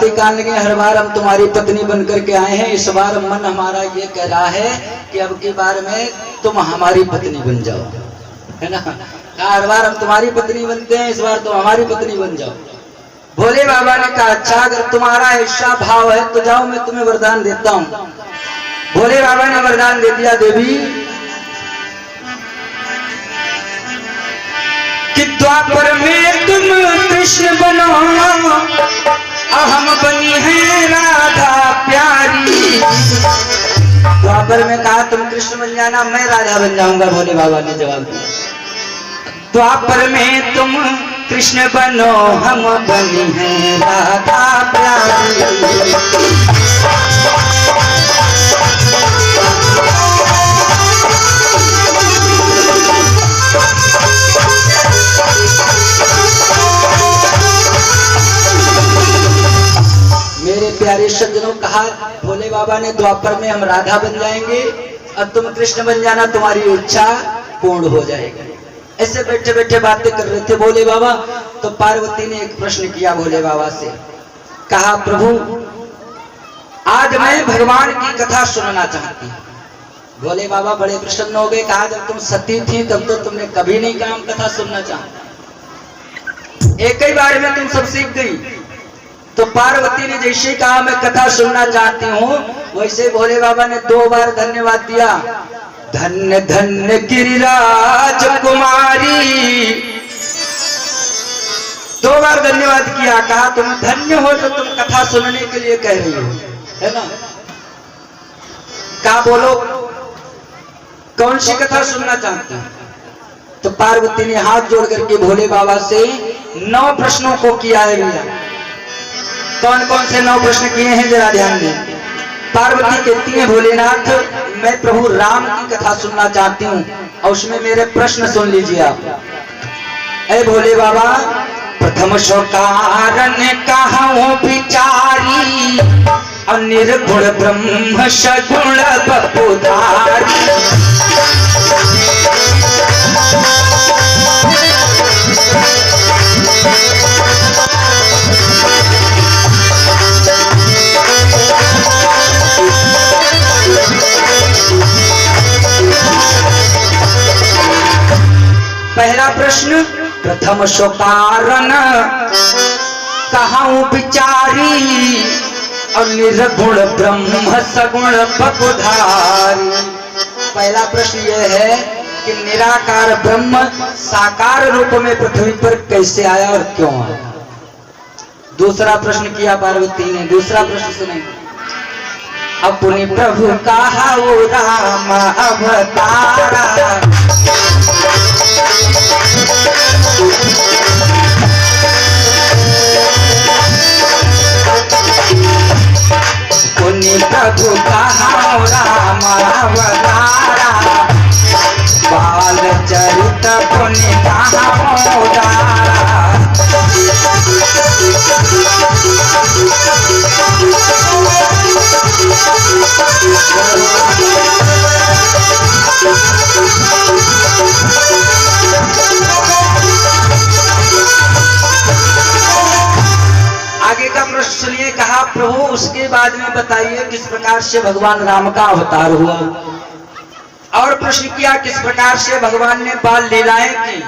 पार्वती कहने लगी हर बार हम तुम्हारी पत्नी बन करके आए हैं, इस बार मन हमारा ये कह रहा है कि अब की बार में तुम हमारी पत्नी बन जाओ, है ना। हर बार हम तुम्हारी पत्नी बनते हैं, इस बार तुम हमारी पत्नी बन जाओ। भोले बाबा ने कहा अच्छा अगर तुम्हारा ऐसा भाव है तो जाओ मैं तुम्हें वरदान देता हूँ। भोले बाबा ने वरदान दे दिया देवी कि द्वापर में तुम कृष्ण बनो और हम बनी है राधा प्यारी। द्वापर में कहा तुम कृष्ण बन जाना, मैं राधा बन जाऊंगा। भोले बाबा ने जवाब दिया द्वापर में तुम कृष्ण बनो हम बनी है राधा प्यारी। मेरे प्यारे सज्जनों, कहा भोले बाबा ने द्वापर में हम राधा बन जाएंगे और तुम कृष्ण बन जाना, तुम्हारी इच्छा पूर्ण हो जाएगी। ऐसे बैठे बैठे बातें कर रहे थे भोले बाबा, तो पार्वती ने एक प्रश्न किया भोले बाबा से, कहा प्रभु आज मैं भगवान की कथा सुनना चाहती हूँ। भोले बाबा बड़े प्रसन्न हो गए, कहा जब तुम सती थी तब तो तुमने कभी नहीं कहा हम कथा सुनना चाहते, एक ही बार में तुम सब सीख गई। तो पार्वती ने जैसे कहा मैं कथा सुनना चाहती हूँ, वैसे भोले बाबा ने 2 बार धन्यवाद दिया। धन्य धन्य गिरिराज कुमारी, 2 बार धन्यवाद किया। कहा तुम धन्य हो जो तुम कथा सुनने के लिए कह रही हो, है ना। कहा बोलो कौन सी कथा सुनना चाहते हैं। तो पार्वती ने हाथ जोड़ करके भोले बाबा से 9 प्रश्नों को किया है भैया। कौन कौन से 9 प्रश्न किए हैं जरा ध्यान दें। पार्वती कहती है भोलेनाथ मैं प्रभु राम की कथा सुनना चाहती हूँ और उसमें मेरे प्रश्न सुन लीजिए आप। अरे भोले बाबा प्रथम सो कारण कहां विचारी और निर्गुण ब्रह्म सगुण बपुधारी। पहला प्रश्न प्रथम सो कारण कहां विचारी और निर्गुण ब्रह्म सगुण बपुधारी। पहला प्रश्न यह है कि निराकार ब्रह्म साकार रूप में पृथ्वी पर कैसे आया और क्यों आया। दूसरा प्रश्न किया पार्वती ने, दूसरा प्रश्न सुने, अपने प्रभु कहा वो राम अवतारा पुण्य प्रभु कहा राम अवतारा बाल चरित पुण्य कहा उदारा। आगे का प्रश्न सुनिए, कहा प्रभु उसके बाद में बताइए किस प्रकार से भगवान राम का अवतार हुआ। और प्रश्न किया किस प्रकार से भगवान ने बाल लीलाएं की।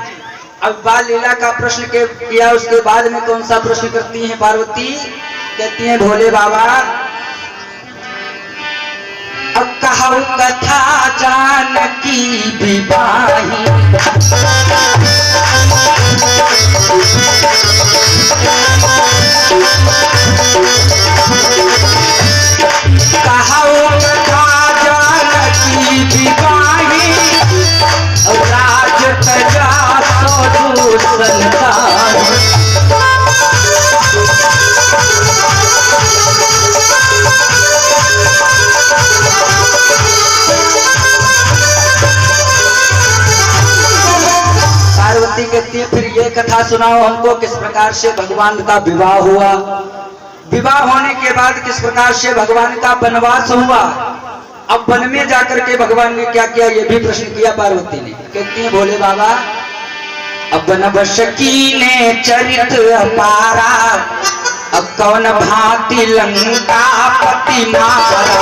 अब बाल लीला का प्रश्न किया, उसके बाद में कौन सा प्रश्न करती हैं पार्वती, कहती हैं भोले बाबा अब कहा कथा जानकी विवाही कहा कथा जानकी विवाही राज प्रजा तो संतान। पार्वती कहती है फिर ये कथा सुनाओ हमको किस प्रकार से भगवान का विवाह हुआ, विवाह होने के बाद किस प्रकार से भगवान का वनवास हुआ, अब वन में जाकर के भगवान ने क्या किया, ये भी प्रश्न किया पार्वती ने। कहती है भोले बाबा अब वनवश कीने चरित अपारा अब कौन भांति लंका पति मारा,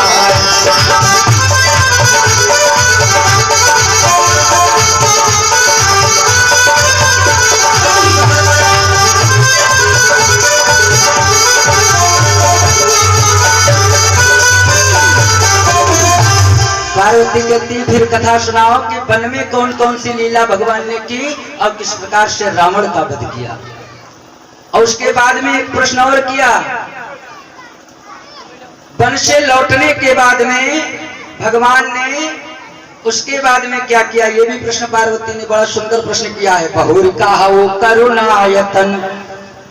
पार्वती कहती फिर कथा सुनाओ कि वन में कौन कौन सी लीला भगवान ने की और किस प्रकार से रावण का वध किया। और उसके बाद में एक प्रश्न और किया, वन से लौटने के बाद में भगवान ने उसके बाद में क्या किया, ये भी प्रश्न पार्वती ने बड़ा सुंदर प्रश्न किया है। बहुर कहा वो करुणायतन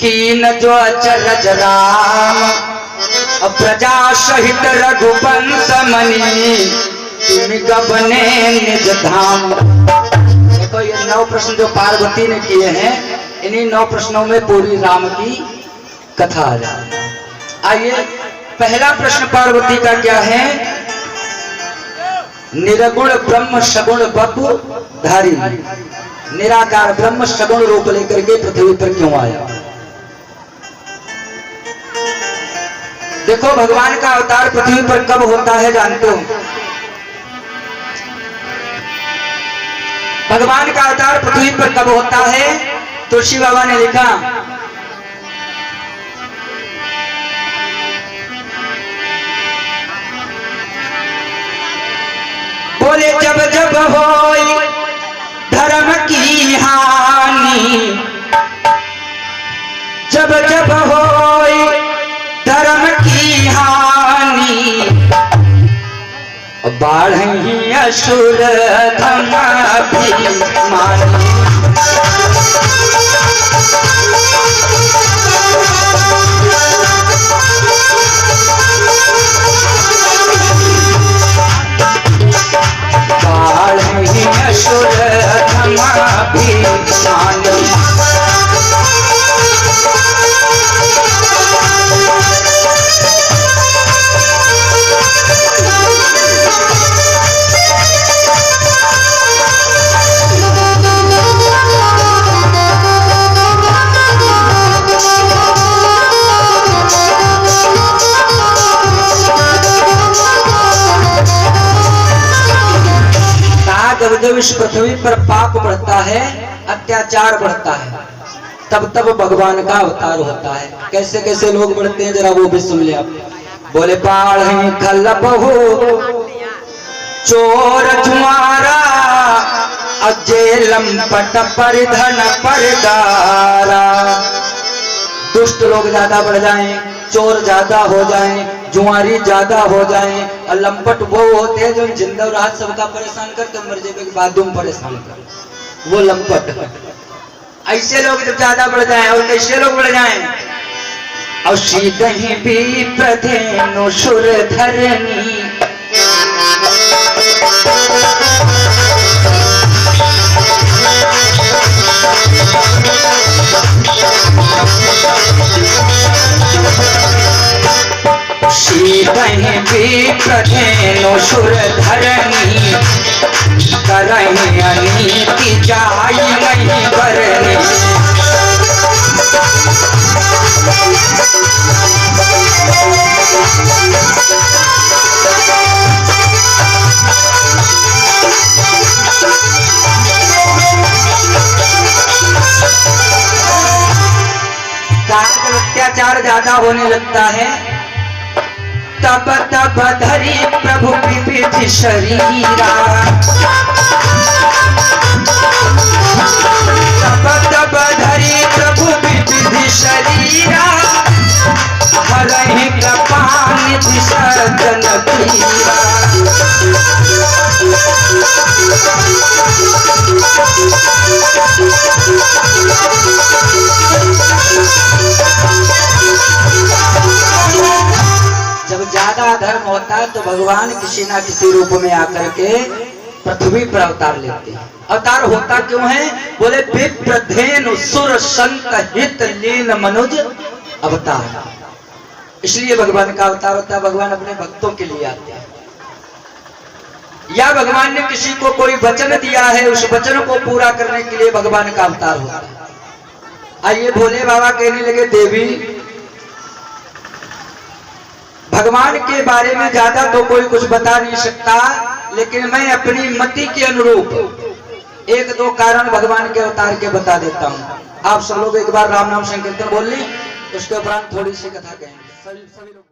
कीन जो अचरज राम, प्रजा सहित रघुवंश मणि गबने निज धाम। देखो ये 9 प्रश्न जो पार्वती ने किए हैं, इन्हीं 9 प्रश्नों में पूरी राम की कथा आ जाए। आइए पहला प्रश्न पार्वती का क्या है, निरगुण ब्रह्म सगुण बपु धारी, निराकार ब्रह्म सगुण रूप लेकर के पृथ्वी पर क्यों आया। देखो भगवान का अवतार पृथ्वी पर कब होता है जानते हो, भगवान का अवतार पृथ्वी पर कब होता है। तुलसी बाबा ने लिखा, बोले जब जब होई धर्म की हानि, जब जब होई धर्म की हानि, बाढ़ी असुर धमाभिमानी। बाढ़ी असुर धमाभिमानी। जब इस पृथ्वी पर पाप बढ़ता है, अत्याचार बढ़ता है, तब तब भगवान का अवतार होता है। कैसे कैसे लोग बढ़ते हैं जरा वो भी सुन ले आप। बोले पाढ़ी खल बहू चोर तुम्हारा, अजेलम पट परिधन परदारा। दुष्ट लोग ज्यादा बढ़ जाएं, चोर ज्यादा हो जाएं, जुआरी ज्यादा हो जाएं, और लंपट वो होते हैं जो जिंदा रात सबका परेशान करते, मर जाए के बाद तुम परेशान कर, वो लंपट। ऐसे लोग जब ज्यादा बढ़ जाएं, और कैसे लोग बढ़ जाएं, और सीधे भी प्रधेनु सुर धरनी। सीधे भी प्रधेनु सुर धरनी, करही अनीति जाई नहीं बरनी। अत्याचार ज्यादा होने लगता है, तब तब धरी प्रभु विविध शरीरा। तब तब धरी प्रभु विविध शरीरा, हरहि कृपा निधि सज्जन पीरा। जब ज्यादा धर्म होता है तो भगवान किसी ना किसी रूप में आकर के पृथ्वी पर अवतार लेते हैं। अवतार होता क्यों है, बोले विप्रधेनु सुर संत हित लीन मनुज अवतार। इसलिए भगवान का अवतार होता है, भगवान अपने भक्तों के लिए आते हैं। या भगवान ने किसी को कोई वचन दिया है, उस वचन को पूरा करने के लिए भगवान का अवतार होता है। आइए भोले बाबा कहने लगे, देवी भगवान के बारे में ज्यादा तो कोई कुछ बता नहीं सकता, लेकिन मैं अपनी मति के अनुरूप एक दो कारण भगवान के अवतार के बता देता हूँ। आप सब लोग एक बार राम नाम संकीर्तन बोल ली, उसके उपरांत थोड़ी सी कथा कहेंगे सभी लोग।